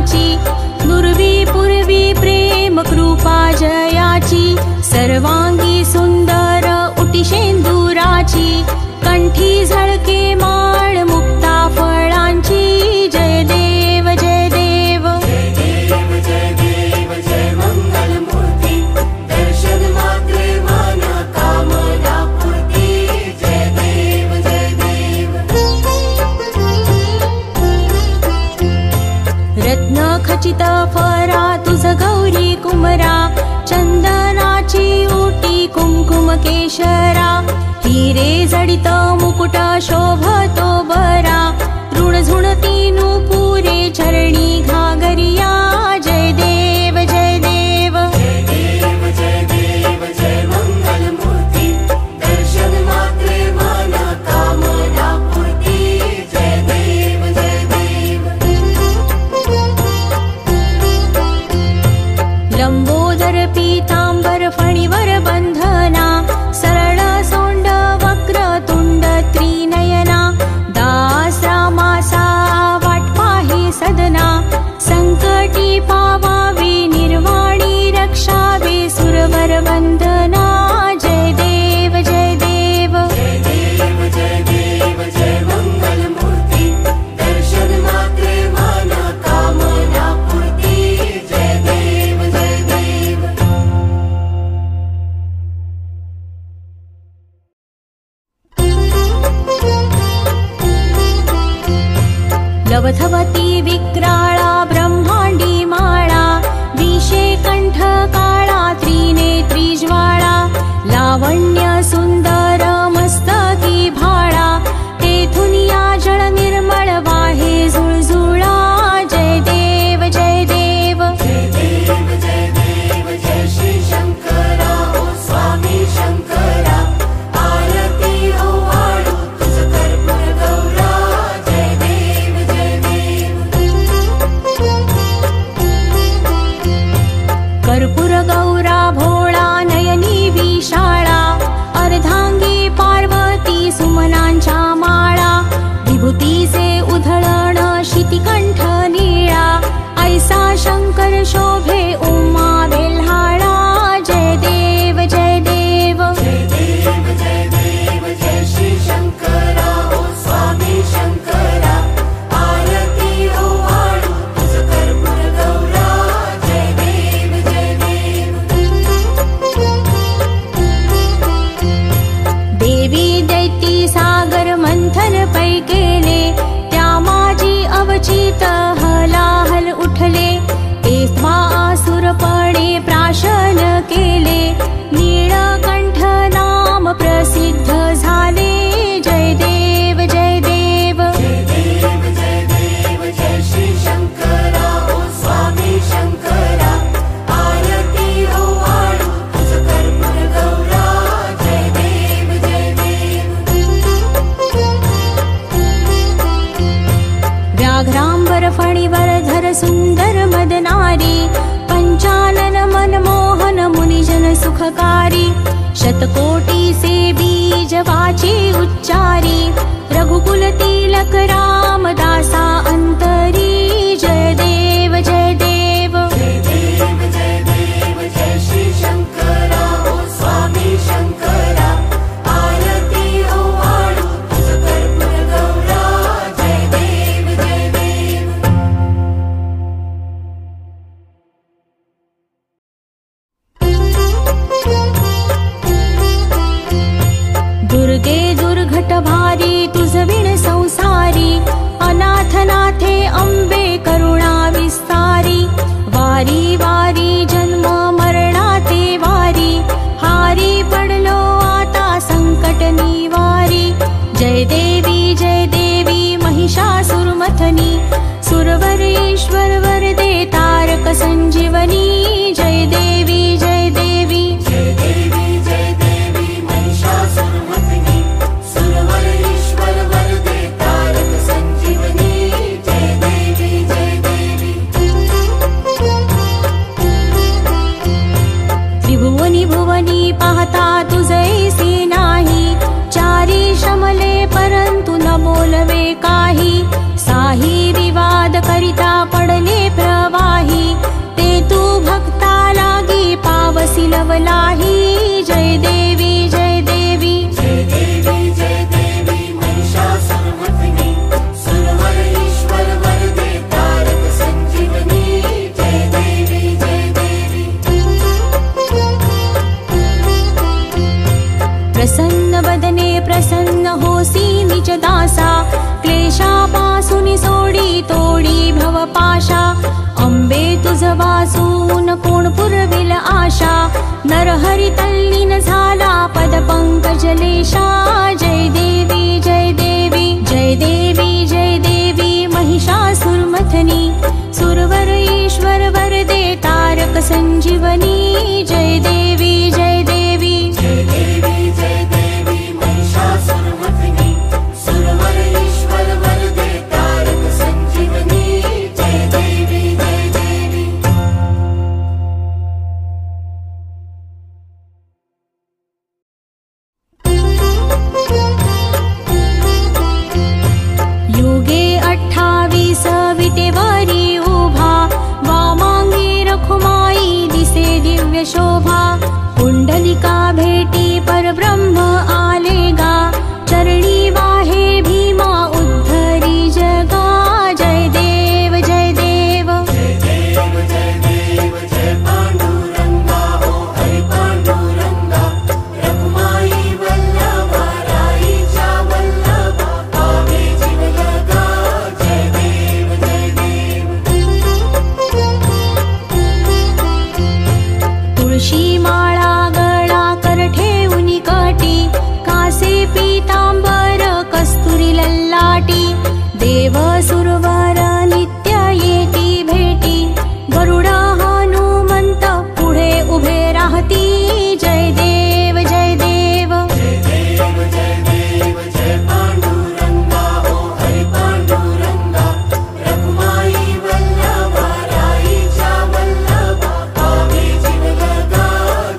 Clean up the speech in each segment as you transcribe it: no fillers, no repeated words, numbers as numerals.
जयाची, नुरवी पूर्वी प्रेम कृपा जयाची, सर्वांगी सुंदर उटी शेंदुराची, कंठी झळके माळ मुक्ता फळांची, जय देव जय देव जय देव जय देव जय मंगल मूर्ती, दर्शन मात्रे मन कामना पूर्ती, जय देव जय देव। रत्न खचित फरा तुझ गौरी कुमरा, चंदनाची ओटी कुंकुम केशरा, हिरे जडित मुकुट शोभतो बरा, ऋण झुणती नुपुरे चरणी घागरिया, जय देव जय देव जय देव जय देव जय मंगल मूर्ती, दर्शन मात्रे मन कामना पूर्ती, जय देव जय देव। लंबोदर पीतांबर फणीवर बंधना, सरळ सोंड वक्र तुंड त्रिनयना, दास रामासा वाट पाहे सदना, संकटी पावावे निर्वाणी रक्षावे सुरवर वंदना, जय देव जय देव जय देव जय देव जय मंगल मूर्ती, दर्शन मात्रे मन कामना पूर्ती, जय देव जय देव। लवथवती विक्राळा ब्रह्मांडी माळा, विषे कंठ काळा त्रिनेत्री ज्वाळा, लावण्य सुंदर मस्तकी भाळा, तेथुनिया जळ निर्मळ वाहे झुळझुळा, जय देव जय देव जय देव जय देव जय श्री शंकरा, ओ स्वामी शंकरा, आरती ओवाळू तुझ कर्पूर गौरा, जय देव जय देव। कर्पूर गौरा भोळा नयनी विशाळा, अर्धांगी पार्वती सुमनांच्या माळा, विभूतीचे उधळण शितिकंठ निळा, ऐसा शंकर शोभे उमा बेल्हाळा, जय देव जय देव जय देव जय देव जय श्री शंकरा, ओ स्वामी शंकरा, आरती ओवाळू तुझ कर्पूर गौरा, जय देव जय देव। देवी दैती सागर मंथन पै केले, त्या माझी अवचित हलाहल उठले, तेव्हा आसुरपणे प्राशन केले, नीळकंठ नाम प्रसिद्ध झाले, जय देव जय देव जय देव जय देव जय श्री शंकरा, ओ स्वामी शंकरा, आरती ओवाळू तुझ कर्पूर गौरा, जय देव जय देव। व्याघ्रांबर फणीवर धर सुंदर मदनारी, पंचानन मनमोहन मुनिजन सुखकारी, शतकोटी से बीज वाचे उच्चारी, रघुकुल तिलक रामदासा अंतरी, जय देव जय देव जय देव जय देव जय श्री शंकरा, ओ स्वामी शंकरा, आरती ओवाळू तुझ कर्पूर गौरा, जय देव जय देव। दुर्गे दुर्घट भारी तुझ विण संसारी, अनाथनाथे अंबे करुणा विस्तारी, वारी वारी जन्म मरणाते वारी, हारी पडलो आता संकट निवारी, जय देवी महिषासुरमथनी, सुरवर ईश्वर वरदे तारक संजीवनी, जय देवी जय देवी जय देवी महिषासुरमर्दिनी, सुरवर ईश्वर वरदे तारक संजीवनी, जय देवी जय देवी। त्रिभुवनी भुवनी पाहता तुझैसे नाही, चारी श्रमले परंतु न बोलवे काही, साही विवाद करिता पडले प्रभु सकलाही जय देवी जय देवी जय देवी जय देवी महिषासुरमर्दिनी सुरवर ईश्वर वरदे तारक संजीवनी जय देवी जय देवी प्रसन्न वदने प्रसन्न होसी निज दासा क्लेशापासून सोडी तोडी भवपाशा अंबे तुझ वासून कोण पुरविल आशा नरहरी तल्लीन झाला पद पंकजलेशा जय देवी जय देवी जय देवी जय देवी महिषासुरमथनी सुरवर ईश्वर वरदे तारक संजीवनी जय देवी जय देवी जय देवी जय देवी महिषासुरमर्दिनी सुरवर ईश्वर वरदे तारक संजीवनी जय देवी जय देवी युगे 28 विटेवरी उभा वामांगी रखुमाई दिसे दिव्य शोभा कुंडलिका भेटी परब्रह्म आलेगा चरणी वाहे भीमा उद्धरी जगा जय देव जय देव जय देव जय देव जय पांडुरंगा ओ हरि पांडुरंगा रखुमाई वल्लभा राईच्या वल्लभा पावे जीव लगा जय देव जय देव तुळशी माळा गळा कर ठेवून कटी कासे पीतांबर कस्तुरी लल्लाटी देव सुरवर नित्य येती भेटी गरुड हनुमंत पुढे उभे राहती जय देव जय देव जय देव जय देव जय पांडुरंगा ओ हरि पांडुरंगा रखुमाई वल्लभा राईच्या वल्लभा पावे जीव लगा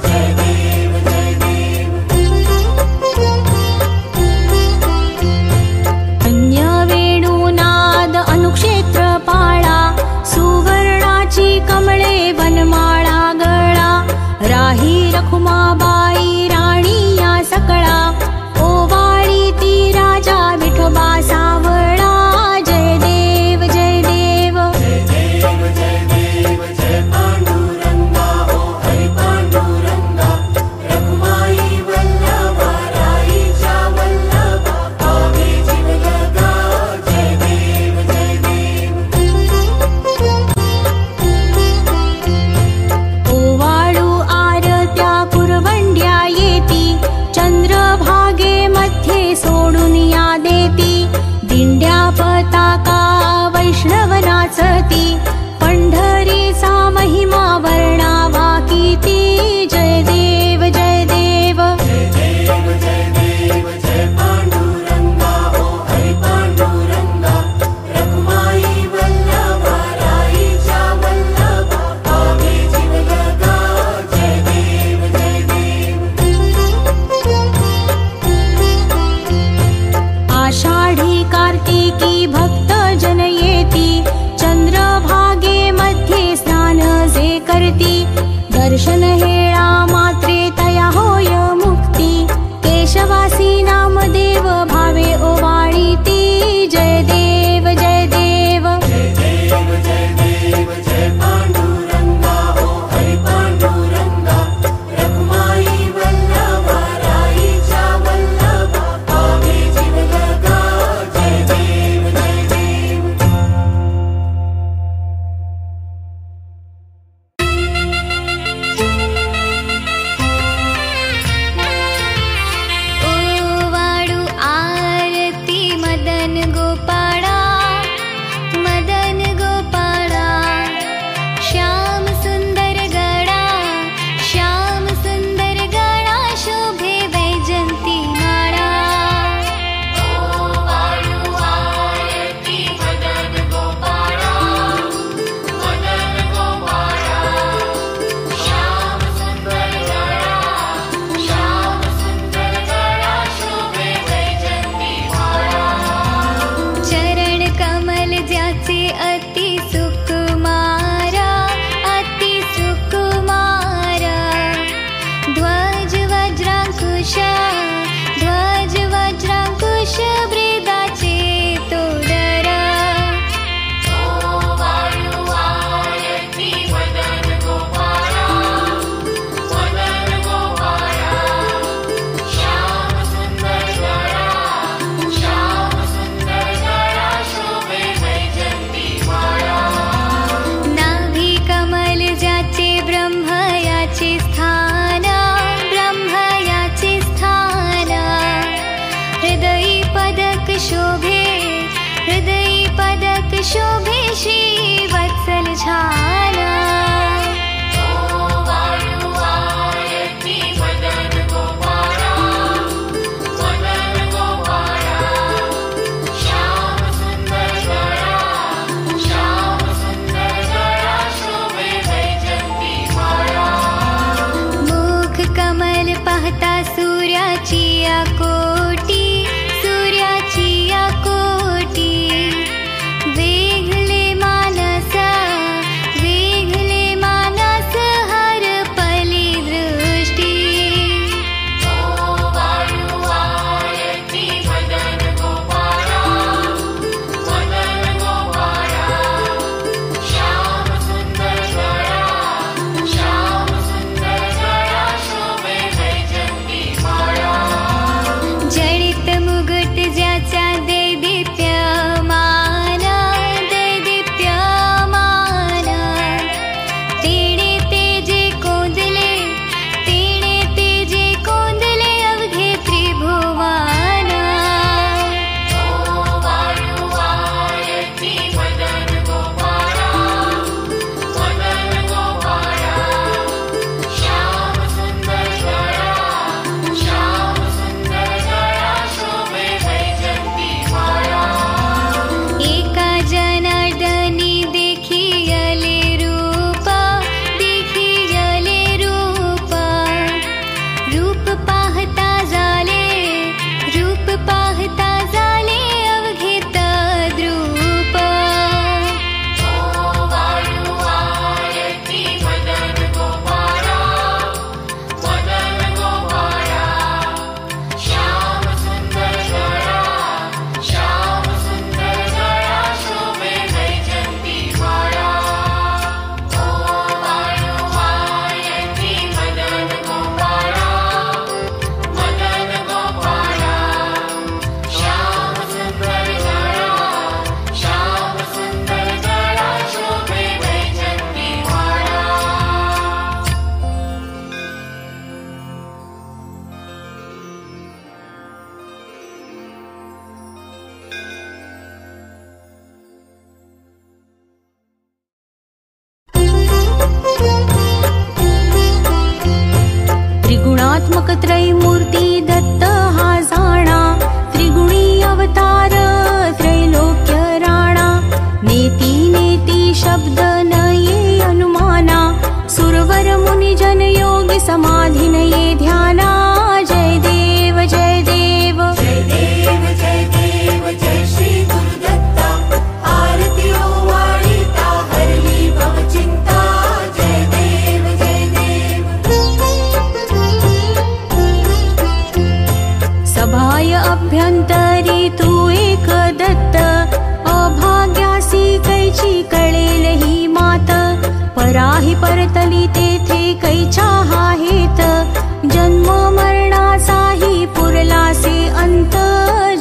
जय देव जय देव अन्य वेणुनाद अनुक्षेत्र पाळा सुवर्णाची कमळे वनमाळा गळा राही रखुमाबाई राणी या सकळा ओवाळी ती राजा विठोबा सावळा जय देव जय देव जय देव जय देव जय पांडुरंगा ओ हरि पांडुरंगा रखुमाई वल्लभा राईच्या वल्लभा पावे जीव लगा जय देव जय देव ओवाळू आरत्या कुरवंड्या येती चंद्रभागे मध्ये सोडून या देती दिंड्या पताका वैष्णव नाचती पंढरीचा महिमा वर्णावा किती जय देव जय देव जय देव जय देव जय पांडुरंगा ओ हरि पांडुरंगा रखुमाई वल्लभा राईच्या वल्लभा पावे जीव लगा जय देव जय देव आषाढी कार्तिकी भक्त जन येती चंद्रभागे मध्ये स्नान जे करती दर्शन हेळा मात्रे तया होय मुक्ती केशवासी नामदेव भावे ओवाळीती जय देव जय देव जय देव जय देव जय पांडुरंगा ओ हरि पांडुरंगा रखुमाई वल्लभा राईच्या वल्लभा पावे जीव लगा जय देव जय देव धनुष ध्वज वज्रांकुश ब्रीदाचे तोडर नाभी कमल ज्याचे ब्रह्म याचे स्थान ब्रह्म याचे स्थान हृदयी पदक शोभे हृदयी पदक शोभे श्री वत्सल झान मुख कमल पाहता सूर्याची कोटी सूर्याची कोटी वेगले मानस हरपली दृष्टी जडित मुकुट ज्याचा दैदिप्यमान तेणे तेजे कोंदले अवघे त्रिभुवन एका जनार्दनी देखियले रूप रूप पाहता झाले अवघे तद्रूप त्रिगुणात्मक त्रैमूर्ती दत्त हा जाणा त्रिगुणी अवतार त्रैलोक्य राणा नेती नेती शब्द न ये अनुमाना सुरवर मुनि जन योगी समाधि न ये ध्याना जय देव जय देव जय देव जय देव जय श्री गुरुदत्ता आरती ओवाळीता हरली भवचिंता जय देव जय देव सभाय अभ्यंतरी तू एक दत्त अभाग्यासी कैची कळेल ही मात पराही परतली तेथे कैच्या हेत जन्म मरणाचाही पुरलासे अंत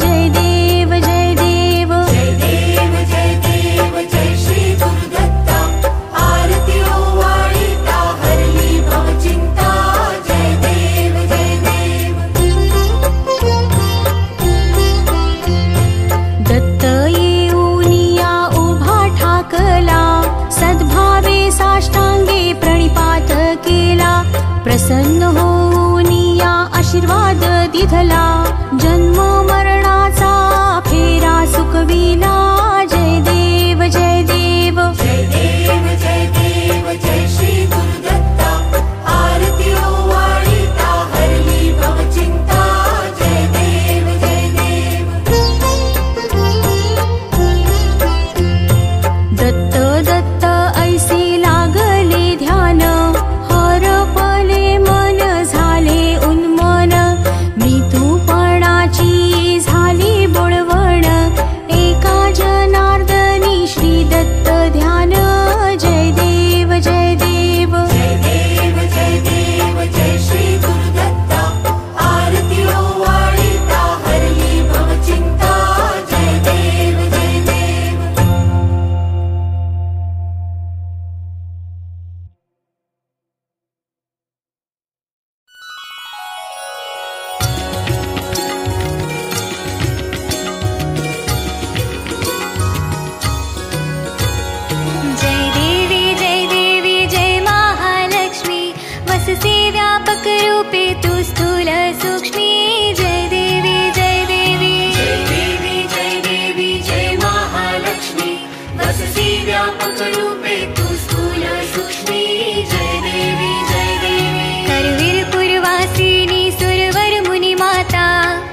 जय देव जय देव जय देव जय देव जय श्री गुरुदत्ता आरती ओवाळीता हरली भवचिंता जय देव जय देव दत्त येऊनिया उभा ठाकला सद्भावे साष्टांगे प्रणिपात केला प्रसन्न होऊनिया आशीर्वाद दिधला जन्म मरणाचा फेरा सुकविला जय देव जय देव जय देव जय देव जय श्री गुरुदत्ता आरती ओवाळीता हरली भवचिंता जय देव जय देव दत्त दत्त ऐसे लागले ध्यान हरपले मन झाले उन्मन व्यापक रूपे तु स्थूल सूक्ष्मी जय देवी जय देवी जय देवी जय देवी जय महालक्ष्मी वससि व्यापक रूपे तु स्थूल सूक्ष्मी जय देवी जय देवी करवीर पुरवासिनी सुरवर मुनि माता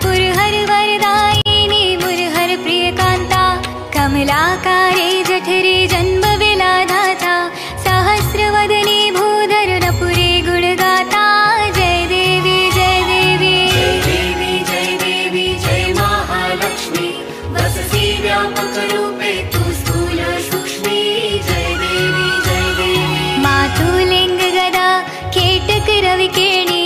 पुरहर वरदायिनी मुरहर प्रिय कांता कमलाकारे जठरे जन्म विलाधाता सहस्रवदने भूधर नपुरे गुणगाता जय देवी जय देवी जय देवी जय देवी जय महालक्ष्मी वससि व्यापक रूपे तु स्थूल सूक्ष्मी जय देवी जय देवी मातुलिंग गदा केटक रविकेणी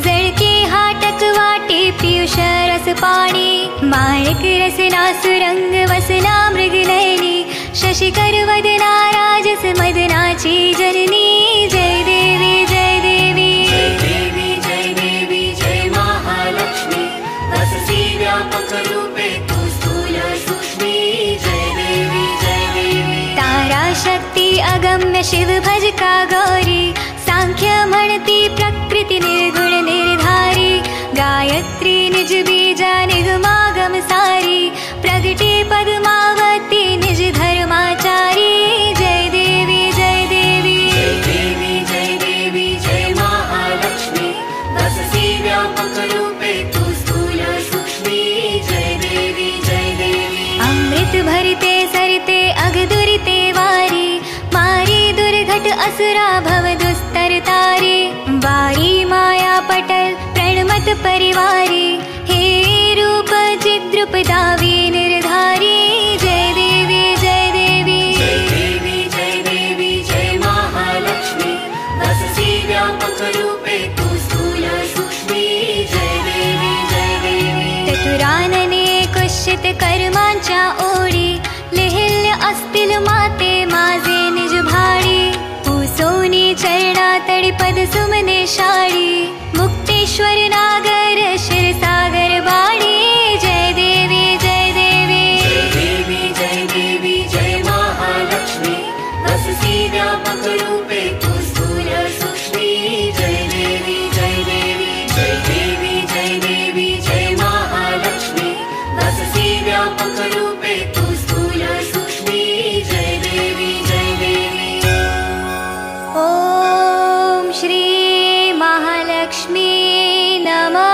जळके हाटक वाटे पीयूष रस पाणी माणिक रसना सुरंग वसना मृगनयनी शशिकर वदना राजस मदनाची जननी जय देवी जय देवी जय देवी जय देवी जय महालक्ष्मी वससि व्यापक रूपे तु स्थूल सूक्ष्मी जय देवी जय देवी तारा शक्ति अगम्य शिव भजका गौरी सांख्य म्हणती प्रकृति निर्गुण निर्धारी गायत्री निज बीजा निगमागम सारी प्रगटे पद्मावती निज धर्माचारी जय देवी जय देवी जय देवी जय देवी जय महालक्ष्मी वससि व्यापक रूपे तु स्थूल सूक्ष्मी जय देवी जय देवी अमृत भरिते सरिते अघदुरिते वारी मारी दुर्घट असुरा भव दुस्तर तारी वारी माया पटल प्रणमत परिवारी हे रूप चिद्रुप दावी निर्धारी जय देवी जय देवी जय देवी जय देवी जय महालक्ष्मी वससि व्यापक रूपे तु स्थूल सूक्ष्मी जय देवी जय देवी चतुरानने कुश्चित कर्मांच्या ओढी लिहिल्य असतील माते माझे निज भाडी पुसोनी चरणा तळीपद सुमने शाळी मुक्तेश्वर नागर क्षीरसागर बाडी जय देवी जय देवी जय देवी जय देवी जय महालक्ष्मी वससि व्यापक रूपे तु स्थूल सूक्ष्मी जय देवी जय देवी जय देवी जय देवी जय महालक्ष्मी वससि व्यापक रूपे तु स्थूल सूक्ष्मी जय देवी जय देवी ॐ श्री महालक्ष्मी नमः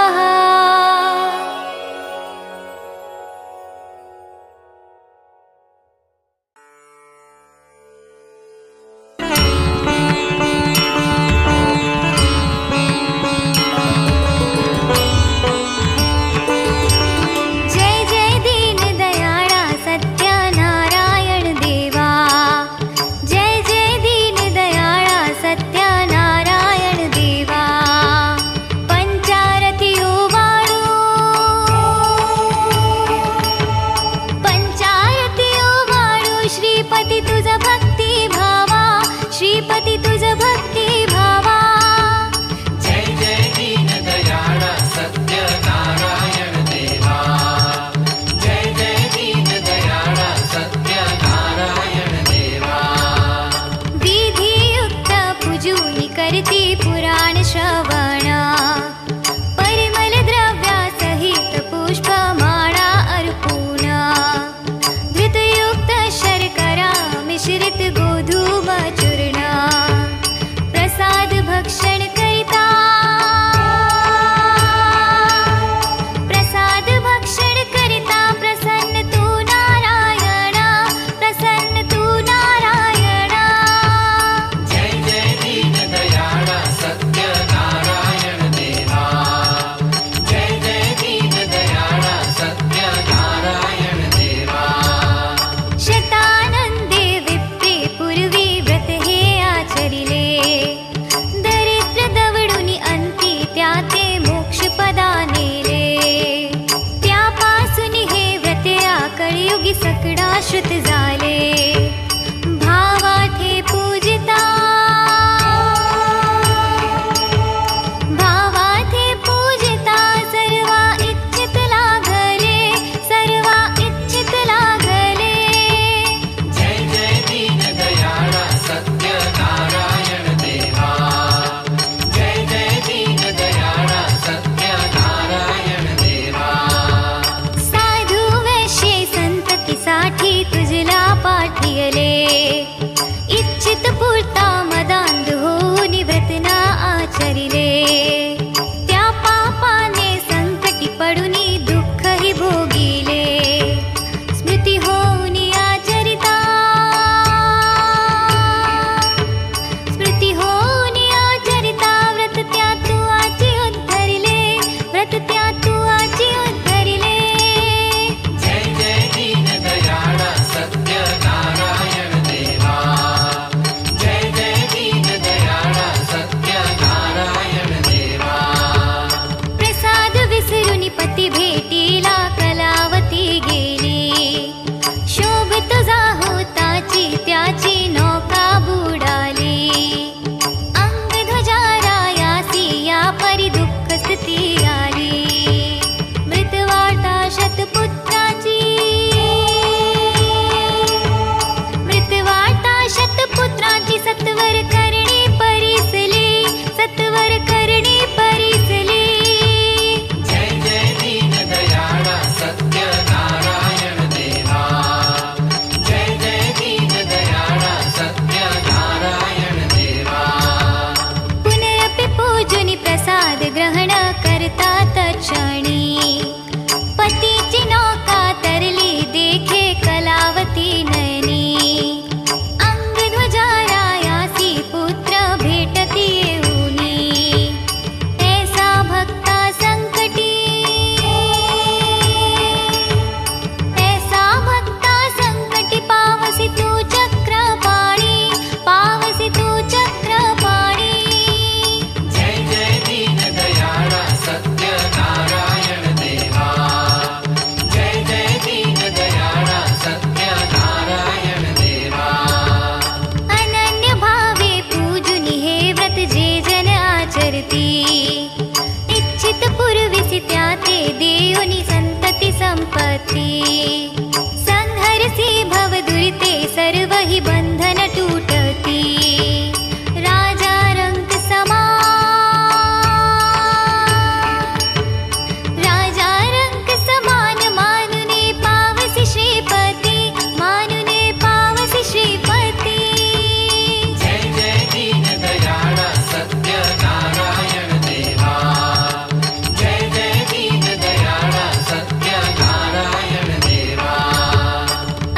वसी त्याते देवनी संतति संपत्ति संहरसी भव दुरिते सर्व हि बंधन टूटती राजा रंग समा राजा रंग समान मानुने पावसी श्रीपति मानुने पावसी श्रीपति जय जय दीन दयाळा सत्य नारायण देवा जय जय दीन दयाळा सत्य नारायण देवा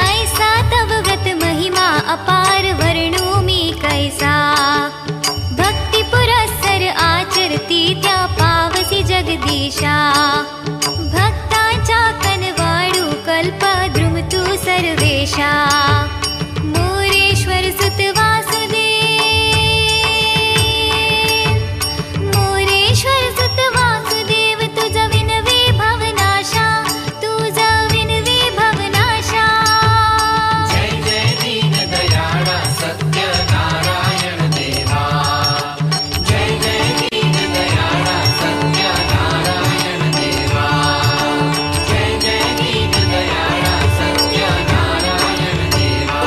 ऐसा तव व्रत महिमा अपार वर्णू मी कैसा भक्ति पुरस्सर आचरती त्या पावसी जगदीशा भक्ताच्या कनवाळू कल्प द्रुम तू सर्वेशा मोरेश्वर सुत वासुदेव मोरेश्वर सुत वासुदेव तुझ विनवे भवनाशा तुझ विनवे भवनाशा जय जय दीन दयाळा सत्य नारायण देवा जय जय दीन दयाळा सत्य नारायण देवा जय जय दीन दयाळा सत्य नारायण देवा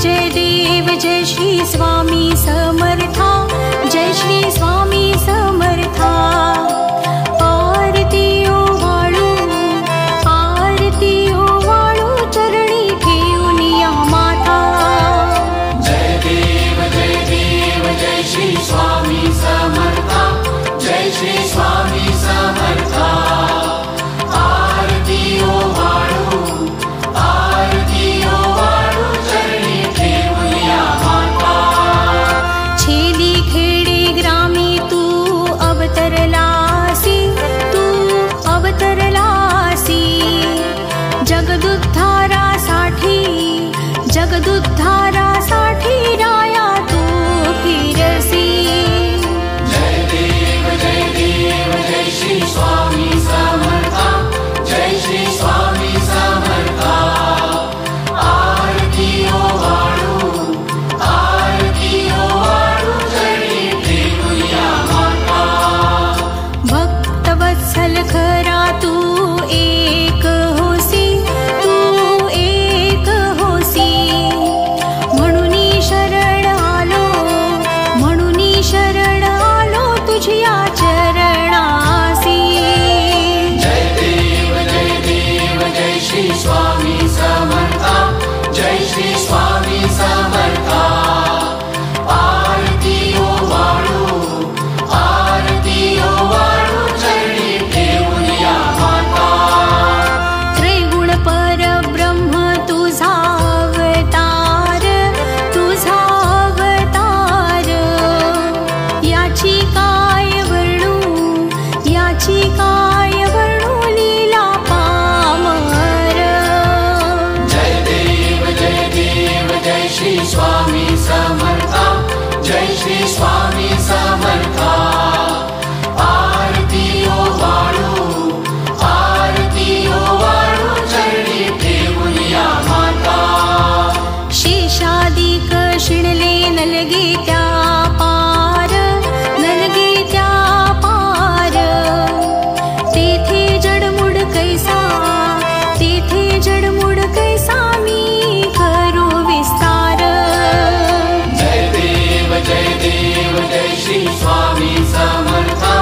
जय देव जय श्री स्वामी समर्था जय श्री स्वामी समर्था आरती ओवाळू चरणी ठेवून या माता जय देव जय श्री स्वामी समर्था जय श्री स्वामी समर्था आरती ओवाळू चरणी ठेवूया माता छेदी खेडे ग्रामी तू अवतरलासी जगदुद्धारासाठी राया तू फिरसी जय देव जय श्री स्वामी समर्था जय श्री स्वामी समर्था आरती ओवाळू चरणी ठेवूया माता भक्तवत्सल खरा तू एक होसी शरण आलो तुझिया चरणासी जय देव जय श्री स्वामी समर्था जय श्री स्वामी समर्था आरती ओवाळू चरणी ठेवूया माता त्रैगुण परब्रह्म तुझा अवतार याची काय वर्णू लीला पामर जय देव जय श्री स्वामी समर्था जय श्री स्वामी समर्था आरती ओवाळू चरणी ठेवूया माता शेषादिक शिणले नलगे त्या पार तेथे जडमुड कैसा मी करू विस्तार जय देव जय श्री स्वामी समर्था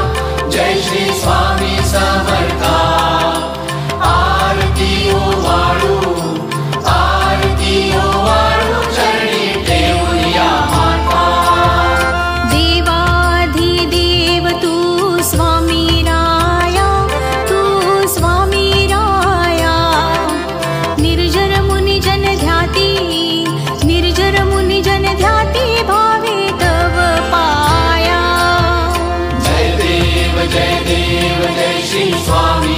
जय श्री स्वामी समर्था आरती ओवाळू चरणी ठेवूया माता देवाधिदेव तू स्वामी राया निर्जर मुनि जन ध्याती भावे तव पाया जय देव जय श्री स्वामी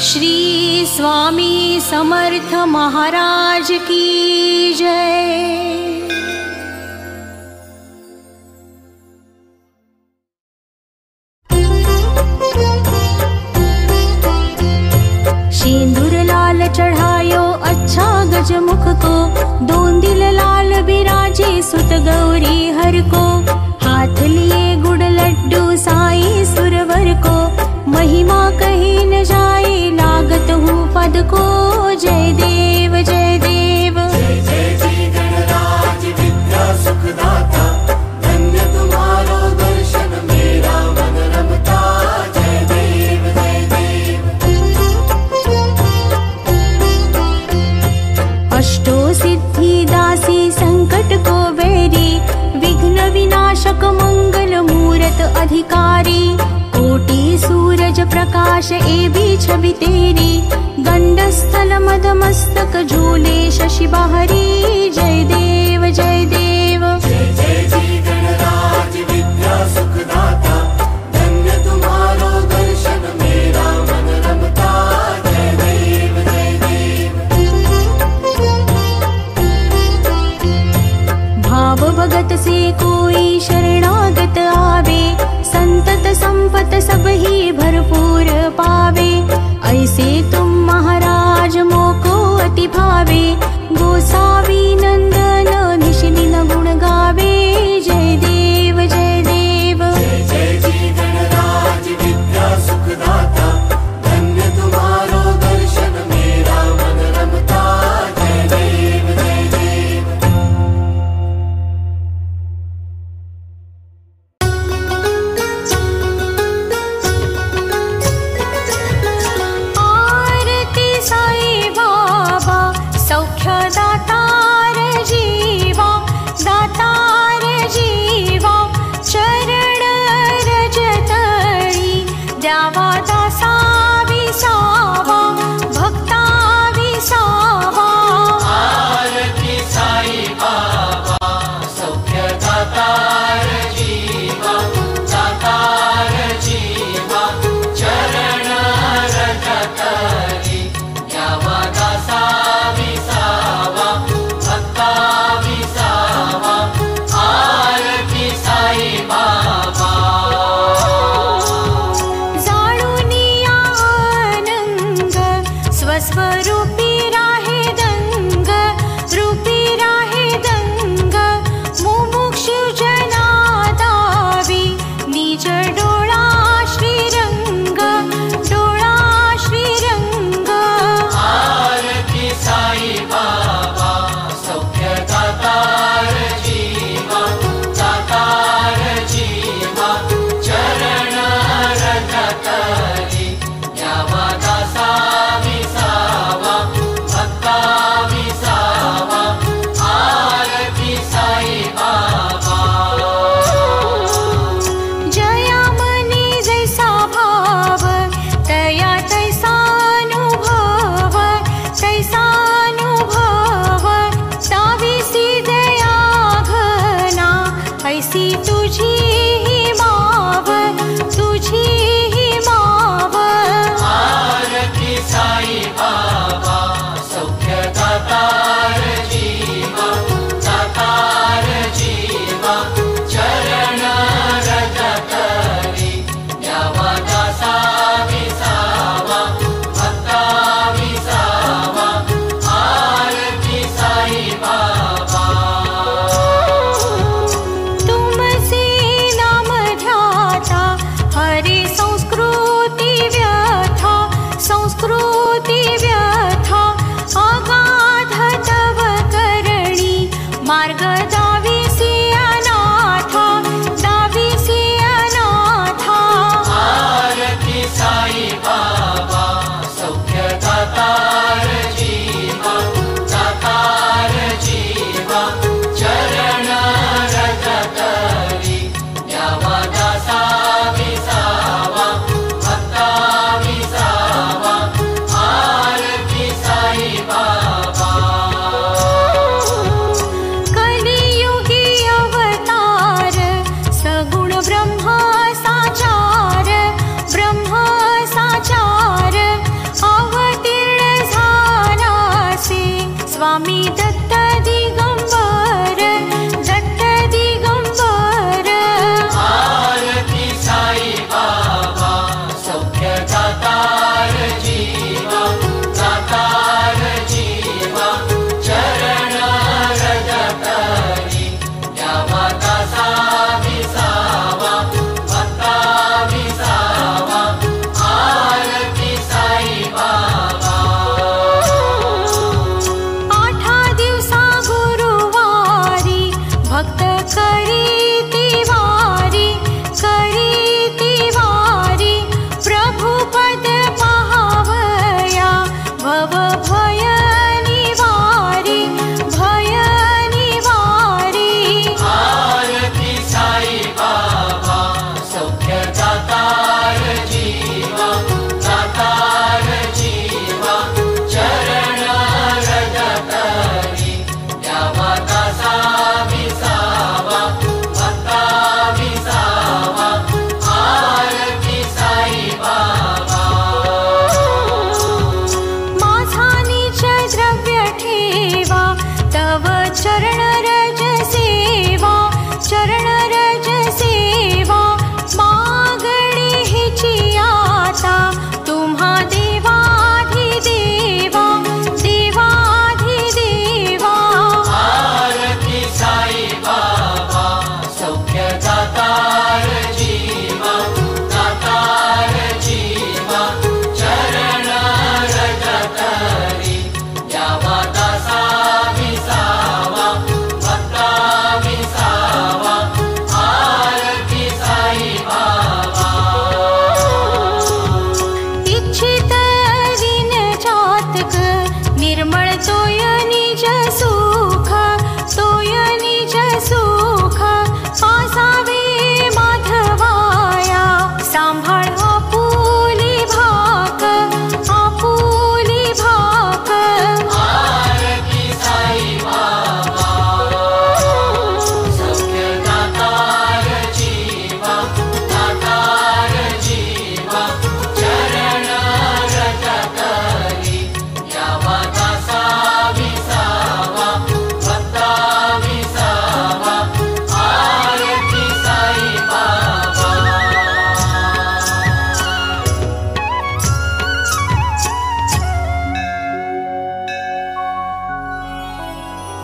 श्री स्वामी समर्थ महाराज की जय। सिंदूर लाल चढ़ायो अच्छा गजमुख को, दोंदिल लाल बिराजे सुत गौरी हर को। हाथ लिए गुड़ लड्डू साई सुरवर को, महिमा कही न जाए लागत हूँ पद को। जय देव जय देव। जय जय जी गणराज विद्या सुखदाता, धन्य तुम्हारो दर्शन मेरा मन रमता। जय देव जय देव। अष्टो सिद्धि दासी संकट को बैरी, विघ्न विनाशक मंगल मूरत अधिकारी। कोटि सूरज प्रकाश ए भी छवि तेरी, गंडस्थल मद मस्तक झूले शशि बाहरी। जय देव जय देव। जय जय जी गणराज विद्या सुखदाता, धन्य तुम्हारो दर्शन मेरा मन रमता। जय देव जय देव। भाव भगत से कोई शरणागत आवे, संतत संपत सब ही भरपूर पावे। ऐसे तुम महाराज मोको अति भावे, गोसावी नंदन निश दिन गुण गावे। जय देव जय देव। जय जय जी गणराज विद्या सुखदाता, धन्य तुम्हारो दर्शन मेरा मन रमता। जय देव जय देव। आरती साई बाबा सौख्य दातार जीवा, दातार जीवा। चरण रजतळी द्यावा दासा विसावा, भक्ता विसावा। आरती साई बाबा सौख्य दातार जीवा, दातार जीवा। चरण रजतळी द्यावा दासा विसावा, भक्ता विसावा। आरती साई बाबा। जाणूनिया आनंद स्वस्वरूपी राहे दंग, रूपी राहे दंग। मुमुक्षु जना दावी निज डोळा श्रीरंग, डोळा श्रीरंग। आरती साई बाबा सौख्य दातार जीवा, दातार जीवा। चरण रजतळी द्यावा दासा विसावा,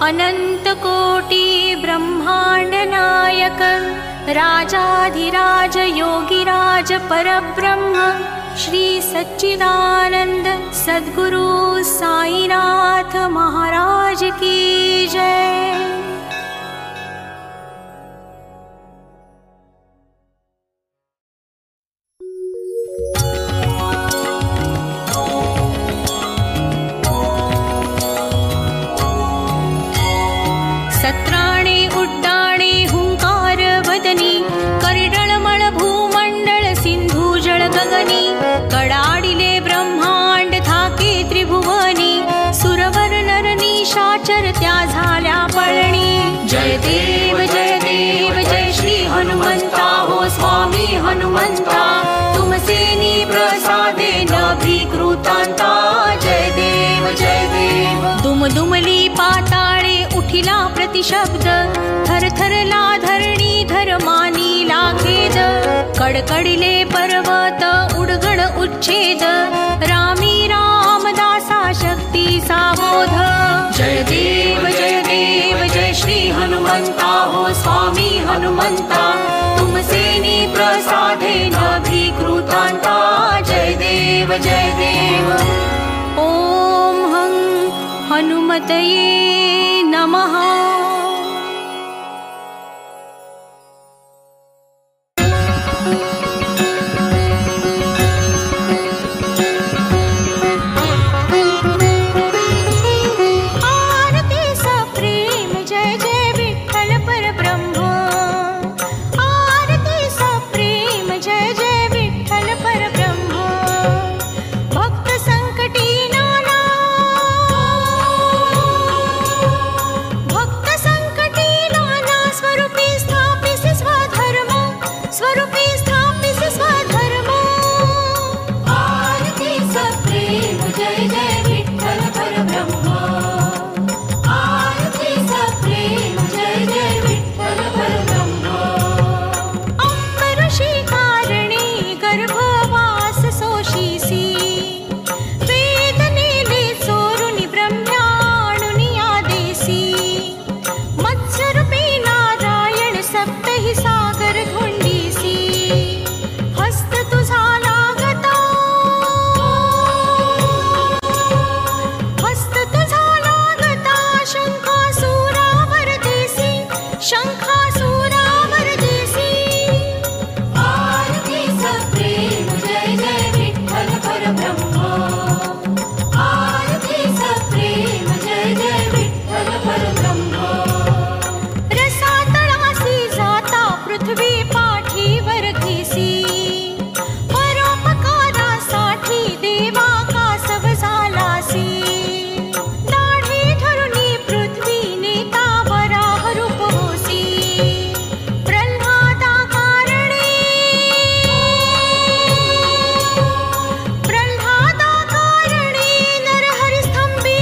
अनन्तकोटि ब्रह्माण्ड नायक राजाधिराज योगिराज परब्रह्म श्री सच्चिदानंद सद्गुरु साईनाथ महाराज की जय। सत्राणे उड्डाणे हुंकार वदनी करडळमळ भूमंडळ सिंधू जळ गगनी कडाडिले ब्रह्मांड थाके त्रिभुवनी सुरवर नर निशाचर त्या झाल्या पळणी। जय देव जय श्री हनुमंता हो स्वामी हनुमंता तुमसेनी प्रसादे नभीकृतांता। जय देव दुमदुमली पाताळे उठिला प्रतिशब्द थरथरला धरणी धर्मानी लाखेद कडकडीले पर्वत उडगड उच्छेद रामी रामदासा शक्तीचा बोध। जय देव जय श्री हनुमंता हो स्वामी हनुमंता तुमसेनी प्रसादे नभीकृतांता। जय देव ओम हं हनुमतये नमः। आरती सप्रेम जय जय विठ्ठल परब्रह्म आरती सप्रेम जय जय विठ्ठल परब्रह्म भक्त संकटी नाना स्वरूपी स्थापिसी स्वधर्म आरती सप्रेम जय जय विठ्ठल परब्रह्म आरती सप्रेम जय जय विठ्ठल परब्रह्म। अंबरशी कारणे गर्भवास सोशीसी वेदनेले चोरुनी ब्रह्म्याणुनी आदेसी मत्स्यरूपी सप्तही सागर धुंडीसी हस्त तुझा लागता शंखासुरावर देसी आरती सप्रेम जय जय विठ्ठल परब्रह्म आरती सप्रेम जय जय विठ्ठल परब्रह्म। पृथ्वी पाठीवर घेसी परोपकारासाठी देवा कासव झालासी दाढी धरुनी पृथ्वी नेता वराह रूप होसी प्रल्हादा कारणे नरहरिस्तंभी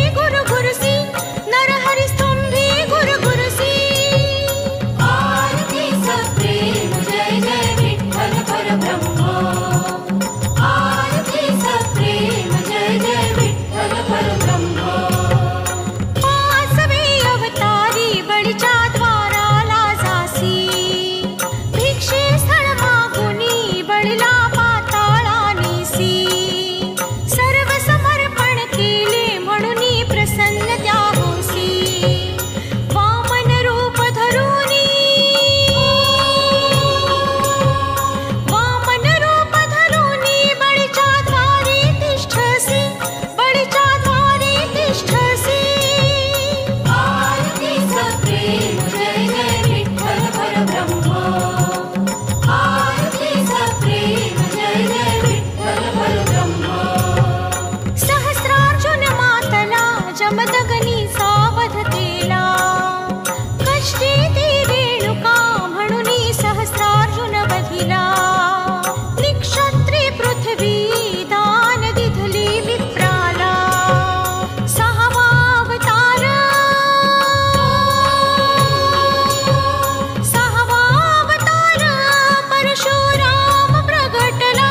गुरुगुरुसी आरती सप्रेम जय जय विठ्ठल परब्रह्म आरती सप्रेम जय जय विठ्ठल परब्रह्म। पाचवे अवतारी बळीच्या द्वाराला जासी भिक्षे स्थळ मागुनी बळीला पाताळा नेसी सर्व समर्पण केले म्हणून प्रसन्न त्या होसी वामन रूप धरुनी बळीच्या द्वारी तिष्ठसी आरती सप्रेम जय जय विठ्ठल परब्रह्म आरती सप्रेम जय जय विठ्ठल परब्रह्म। सहस्रार्जुन मातला जमदग्नी सावध केला कष्टी ती रेणुका म्हणून सहस्रार्जुन बधिला निक्षत्री पृथ्वी दान दिधली विप्राला सहावा अवतार परशुराम प्रगटला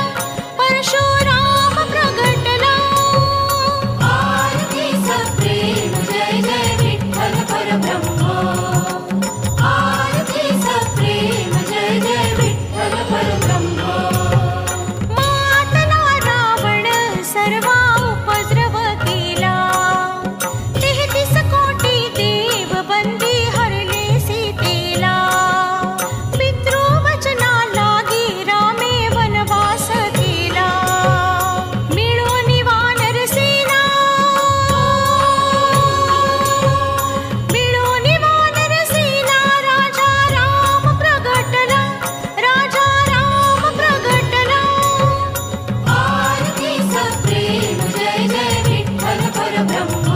आरती सप्रेम उपद्रव केला. 33 कोटी देव बंदी हरले सीतेला. पितृवचना लागी रामे वनवास केला. मिळून वानर सेना, मिळून वानर सेना राजा राम प्रगटला, राजा राम प्रगटला. आरतीचा प्रेम जय जय विठ्ठल परब्रह्म.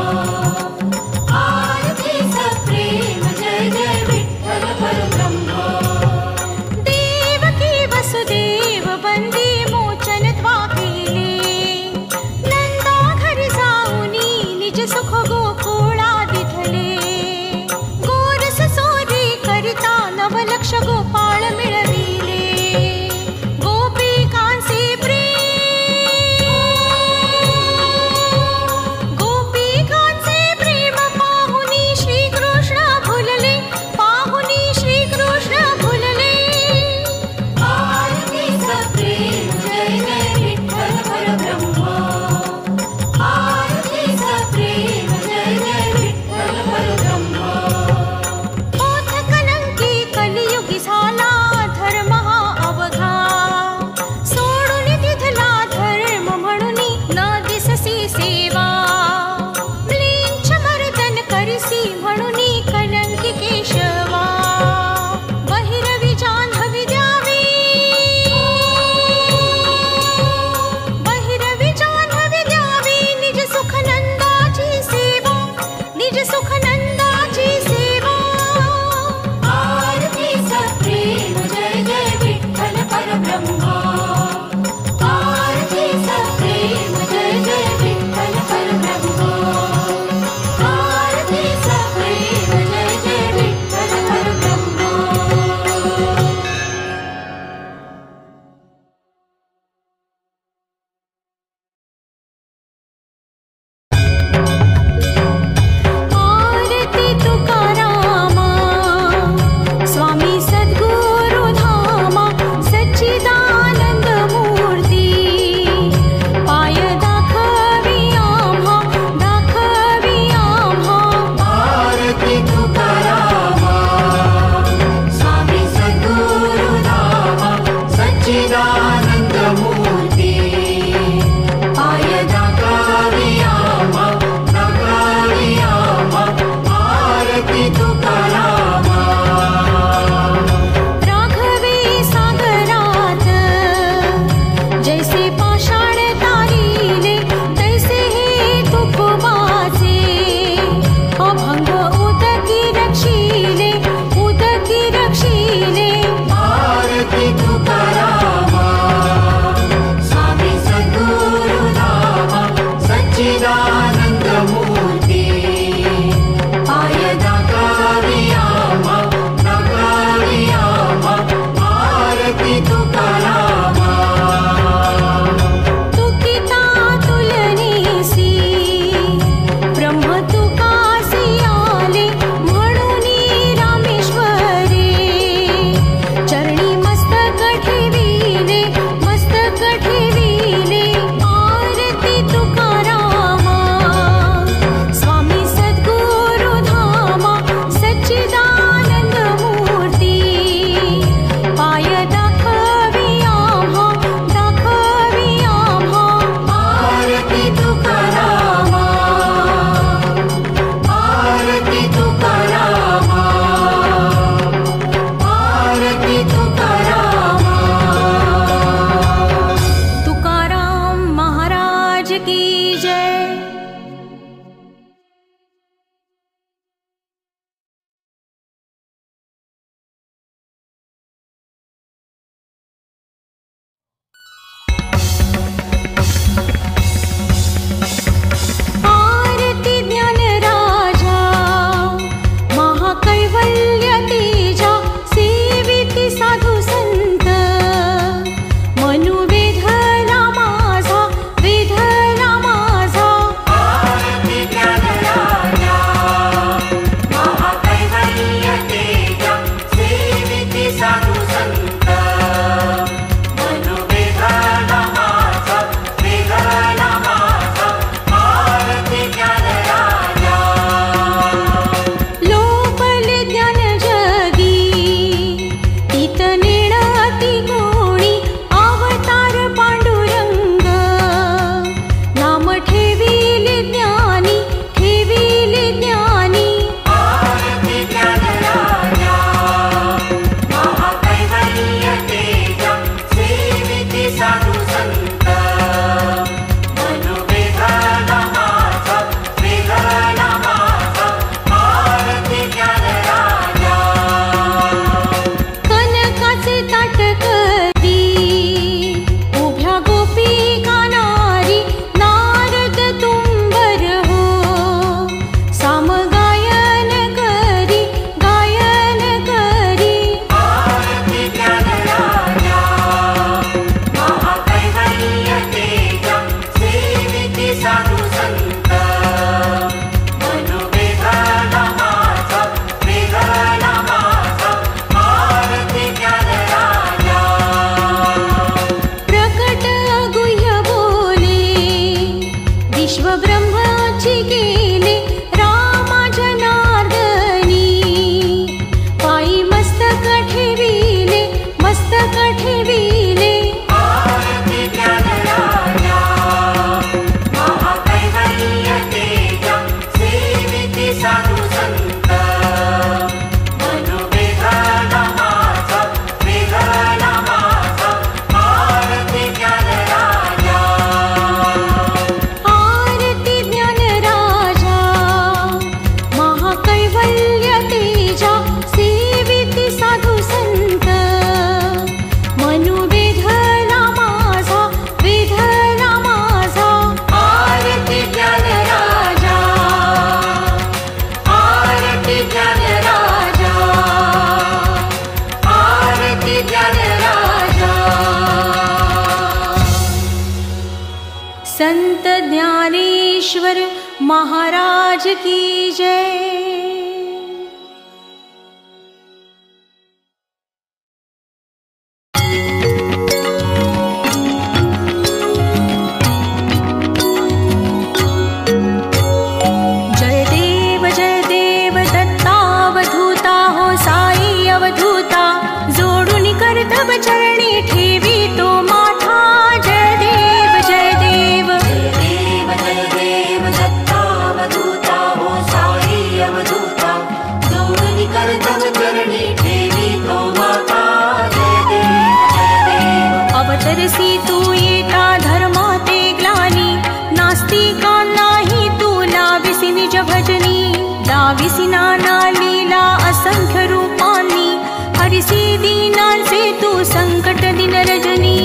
आरतीचा प्रेम जय जय विठ्ठल परब्रह्म. देवकी वसुदेव बंदी मोचन त्वा केले. नंदा घरी जाऊनी निज सुख गोकुळा दिठले. गोरस सोरी करिता नवलक्ष गोपाळ मिळविले. गोपिकांचे प्रेम, गोपिकांचे प्रेम पाहुनी श्रीकृष्ण भुलले, पाहुनी श्रीकृष्ण भुलले. आरतीचा प्रेम जय जय विठ्ठल परब्रह्म. आरतीचा प्रेम जय जय विठ्ठल परब्रह्म. ओठ कलंकी कलियुगी झाला धर्म हा अवघा. सोडून तिथला धर्म म्हणून न दिससी सेवा. म्लेच्छ मर्दन करिसी म्हणून कलंकी केशवा. बहिरवी जान्हवी द्यावी, बहिरवी जान्हवी द्यावी. निज सुख नंदाची सेवा, निज सुख नंदाची सेवा. आरतीचा प्रेम जय जय विठ्ठल परब्रह्म. आरतीचा प्रेम जय जय विठ्ठल परब्रह्म. आरतीचा प्रेम जय जय विठ्ठल परब्रह्म. आरती तुकारामा स्वामी सद्गुरु धामा. सच्चिदानंद मूर्ती पाय दाखवी आम्हा, दाखवी आम्हा. आरती तुकारामा स्वामी सद्गुरु धामा. सच्चिदानंद मूर्ती पाय दाखवी आम्हा, दाखवी आम्हा. आरती तुकारामा. राघवे सागरात जैसे पाषाण तारिले, तैसे हे तुकोबाचे. अभंग उदकी रक्षिले, उदकी रक्षिले. आरती तुकारामा स्वामी सद्गुरु धामा. सच्चिदानंद मूर्ती पाय दाखवी आम्हा, दाखवी आम्हा. आरती तुकारामा. तुकिता तुलनेसी ब्रह्म तुकासी आले, म्हणून रामेश्वरे चरणी मस्तक ठेविले, मस्तक ठेविले. आरती तुकारामा स्वामी सद्गुरु धामा. सच्चिदानंद मूर्ती पाय दाखवी आम्हा, दाखवी आम्हा. आरती तुकारामा. आरती तुकारामा. आरती तुकारामा. तुकाराम महाराज की जय. आरती ज्ञान राजा महाकैवल्य तेजा. सेविती साधू संत मनु वेधला माझा, वेधला माझा. विश्वब्रह्माची केले रामा जनार्दनी पायी मस्तक ठेविले मस्तक ठेविले आरती ज्ञानराजा महाकैवल्य तेजा सेविती साधु संत मनोवेदना माझा वेदना माझा आरती ज्ञानराजा आरती ज्ञानराजा महाकैवल्य तेजा सेविती साधु संत मनोवेदना माझा वेदना माझा आरती ज्ञानराजा आरती ज्ञानराजा आरती ज्ञानराजा संत ज्ञानेश्वर महाराज की जय। जय देव दत्तावधूता हो साई अवधूता जोडून कर्तव्य चरणी ठेवी तो माथा जय देव जय देव दत्तावधूता हो साई अवधूता जोडून कर्तव्य चरणी ठेवी तो माता जय देव अवतरसी तू येता धर्मा ते ग्लानी नास्तिका नाही तू लाविसी निज भजनी लाविसी नाना लीला असंख्य रूपांनी हरिसी दीनांचे तू संकट दिन रजनी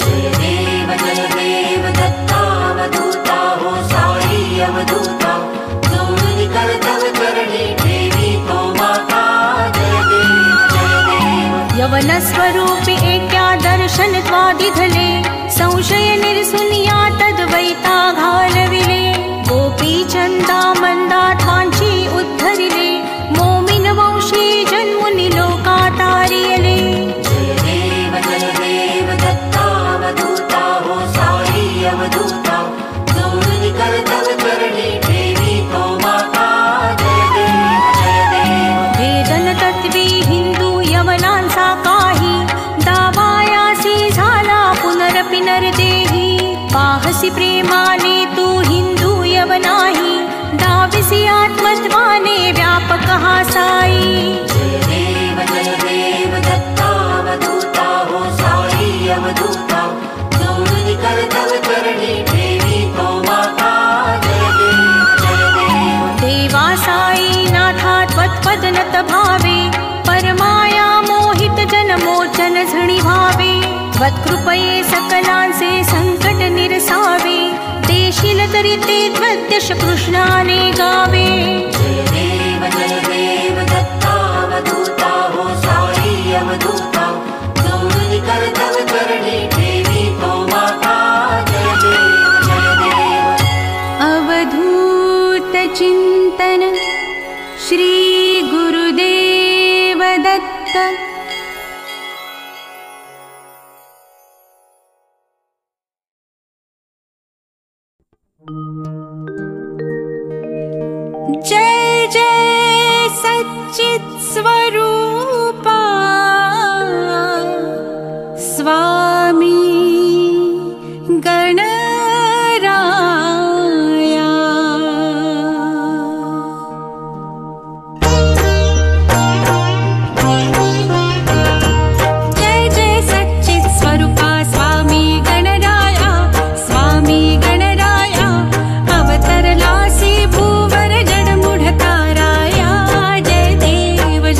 जय देव दत्तावधूता हो साई अवधूता जोडून कर्तव्य चरणी ठेवी तो माता जय देव यवन स्वरूपी एका दर्शन त्वादिधले संशय निर्सुनिया तद्वैता घालविले गोपी चंदा मंदा ठांची उद्धरिले मोमिन वंशी जन्मुनि लोका तारियले जय देव दत्तावधूता हो साई अवधूता जोडून कर्तव्य चरणी ठेवी तो माता जय देव वेदन तत्वी हिंदू यवनांचा काही दावायासी झाला पुनरपि नरदेही पाहसी प्रेमाने तू हिंदू यवनाही दाविसी आत्मत्वाने व्यापक हा साई जय देव दत्तावधूता हो साई अवधूता जोडून कर्तव्य चरणी ठेवी तो माता जय देव देवा साई नाथा त्वत्पदनत भावे परमाया मोहित जनमोचन झणी भावे त्वत्कृपये सकलांचे संकट निरसावे देशील तरी ते त्वद्यश कृष्णाने गावे जय देव दत्तावधूता हो साई अवधूता जोडून कर्तव्य चरणी ठेवी तो माता जय देव अवधूत चिंतन श्री गुरुदेव दत्त। जय जय सच्चित् स्वरूपा स्वामी गणराया जय जय सच्चित् स्वरूपा स्वामी गणराया अवतरलासी भूवर जडमुढ ताराया जय देव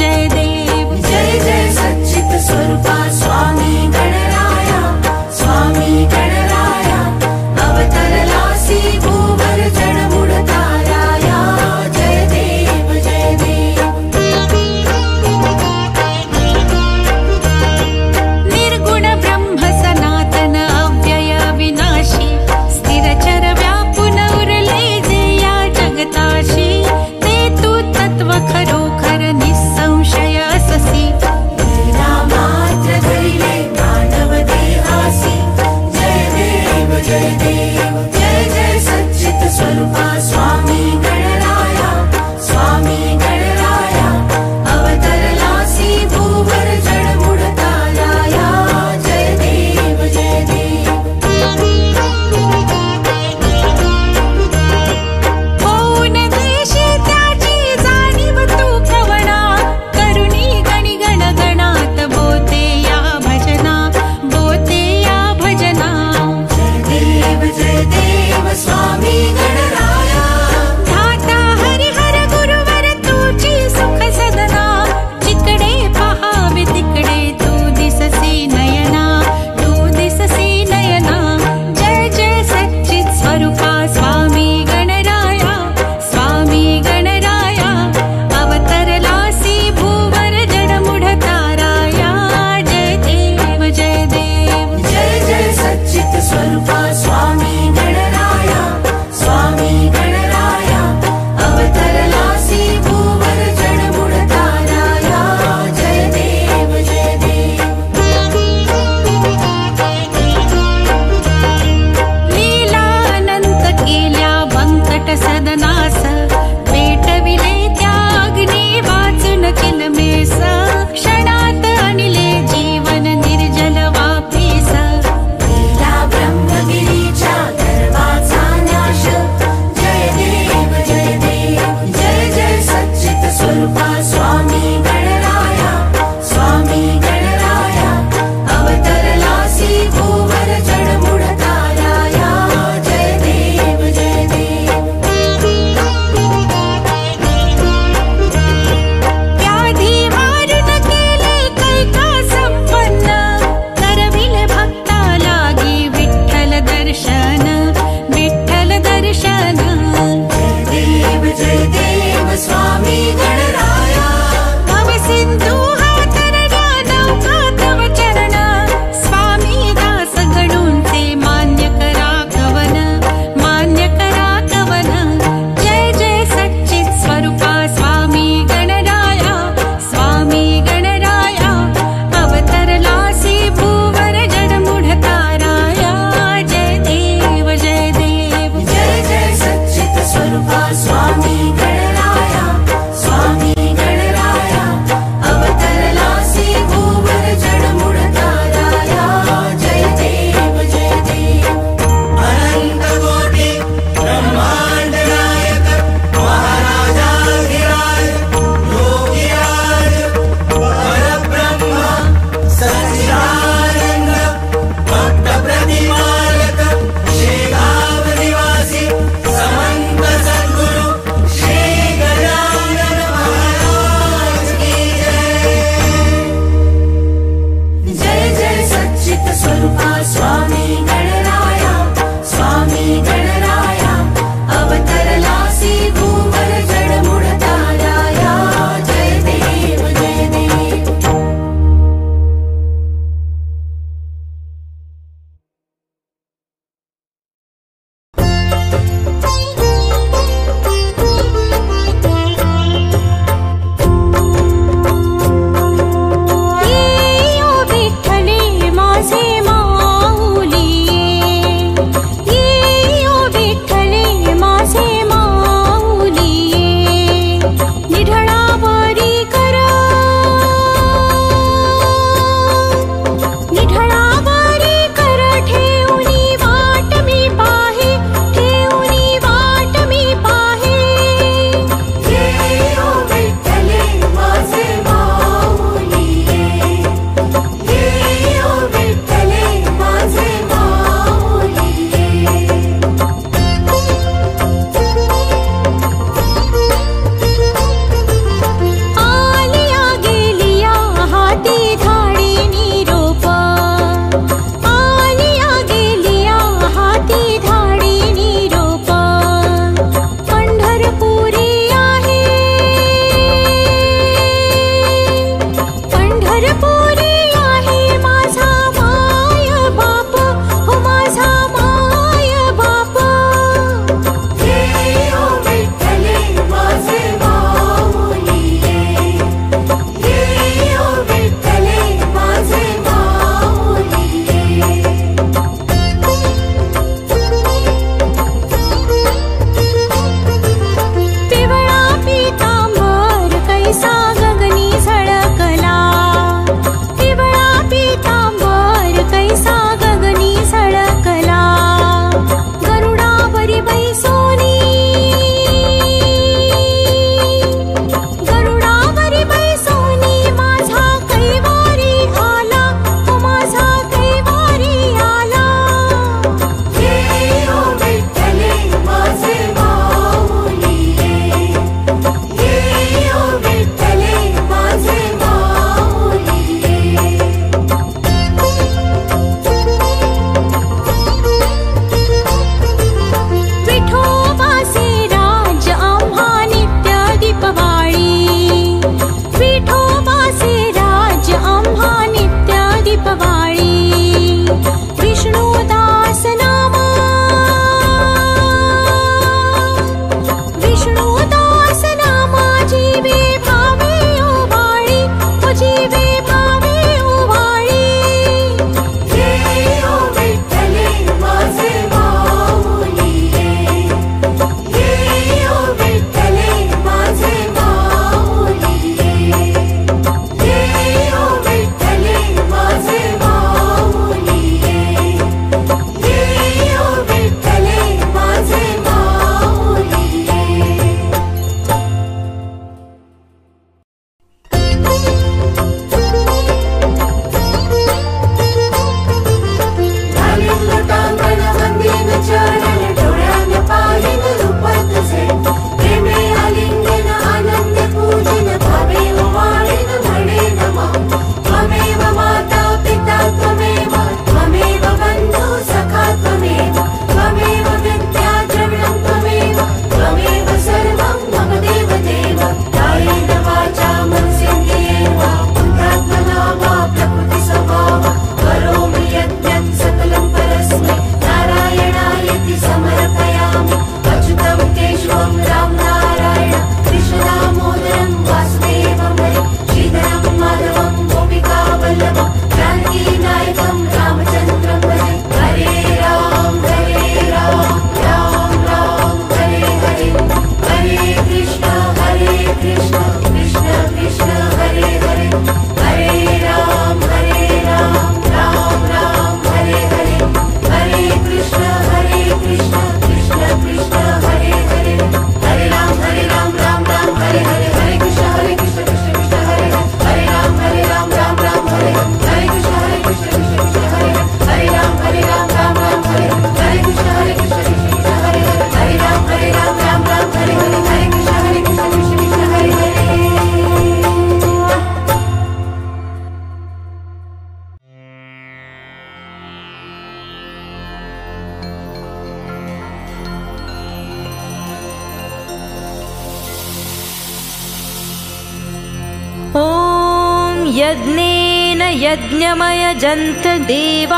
यज्ञेन यज्ञमयजन्त देवास्तानि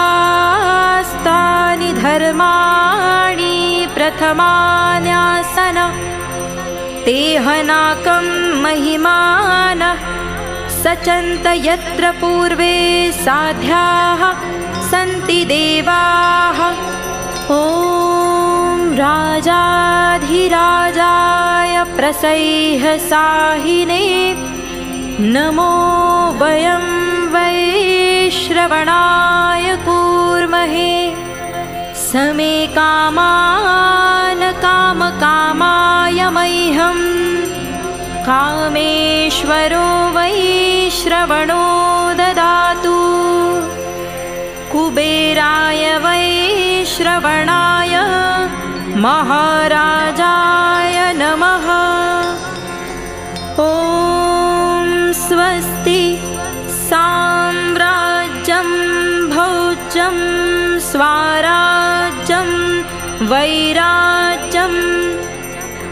धर्माणि प्रथमान्यासन तेहनाकं महिमानः सचन्त यत्र पूर्वे साध्याः सन्ति देवाः। ॐ राजाधिराजाय प्रसह्य साहिने नमो वयं वै श्रवणाय कूर्महे समे कामान् कामकामाय मह्यं कामेश्वरो वै श्रवणो ददातु कुबेराय वै श्रवणाय महाराजाय नमः। ॐ स्वस्ति साम्राज्यं भोज्यं स्वाराज्यं वैराज्यं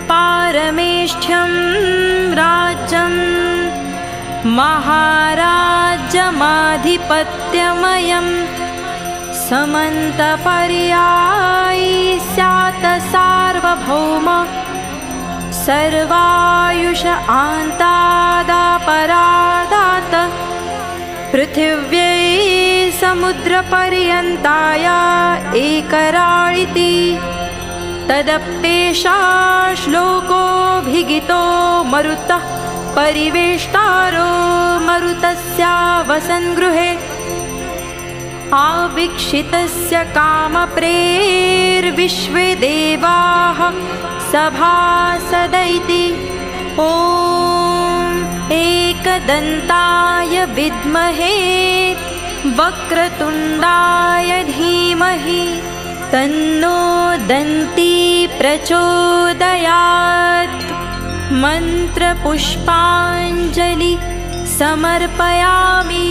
पारमेष्ठ्यं राज्यं महाराज्यमाधिपत्यमयं समन्तपर्यायी स्यात् सार्वभौम सर्वायुष आन्तादापरादात् पृथिव्यै समुद्रपर्यन्ताय एकराळिति तदप्येषा श्लोकोऽभिगितो मरुतः परिवेष्टारो मरुतस्य वसन्गृहे आवीक्षितस्य कामप्रेर्विश्वे देवाः सभासदैति। ॐ एकदन्ताय विद्महे वक्रतुण्डाय धीमहि तन्नो दन्ती प्रचोदयात्। मन्त्रपुष्पाञ्जलि समर्पयामि।